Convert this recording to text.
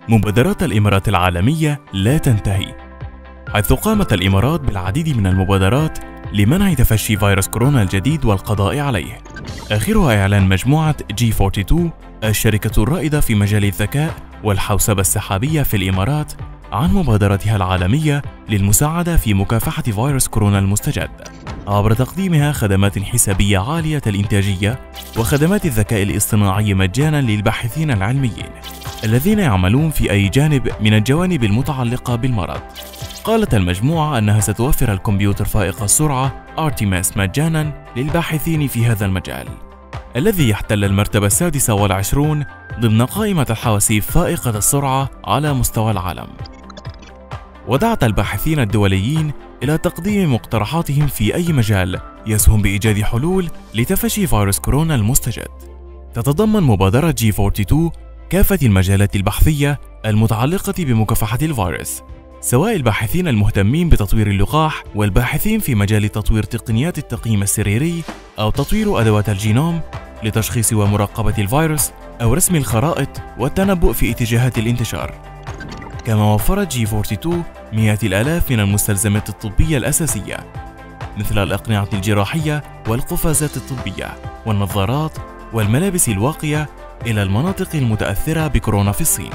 مبادرات الإمارات العالمية لا تنتهي، حيث قامت الإمارات بالعديد من المبادرات لمنع تفشي فيروس كورونا الجديد والقضاء عليه، آخرها إعلان مجموعة G42 الشركة الرائدة في مجال الذكاء والحوسبة السحابية في الإمارات عن مبادرتها العالمية للمساعدة في مكافحة فيروس كورونا المستجد عبر تقديمها خدمات حسابية عالية الإنتاجية وخدمات الذكاء الاصطناعي مجانا للباحثين العلميين الذين يعملون في أي جانب من الجوانب المتعلقة بالمرض. قالت المجموعة أنها ستوفر الكمبيوتر فائق السرعة Artemis مجانا للباحثين في هذا المجال، الذي يحتل المرتبة 26 ضمن قائمة الحواسيب فائقة السرعة على مستوى العالم. ودعت الباحثين الدوليين إلى تقديم مقترحاتهم في أي مجال يسهم بإيجاد حلول لتفشي فيروس كورونا المستجد. تتضمن مبادرة G42 كافة المجالات البحثية المتعلقة بمكافحة الفيروس، سواء الباحثين المهتمين بتطوير اللقاح والباحثين في مجال تطوير تقنيات التقييم السريري أو تطوير أدوات الجينوم لتشخيص ومراقبة الفيروس أو رسم الخرائط والتنبؤ في اتجاهات الانتشار. كما وفرت G42 مئات الآلاف من المستلزمات الطبية الأساسية مثل الأقنعة الجراحية والقفازات الطبية والنظارات والملابس الواقية إلى المناطق المتأثرة بكورونا في الصين.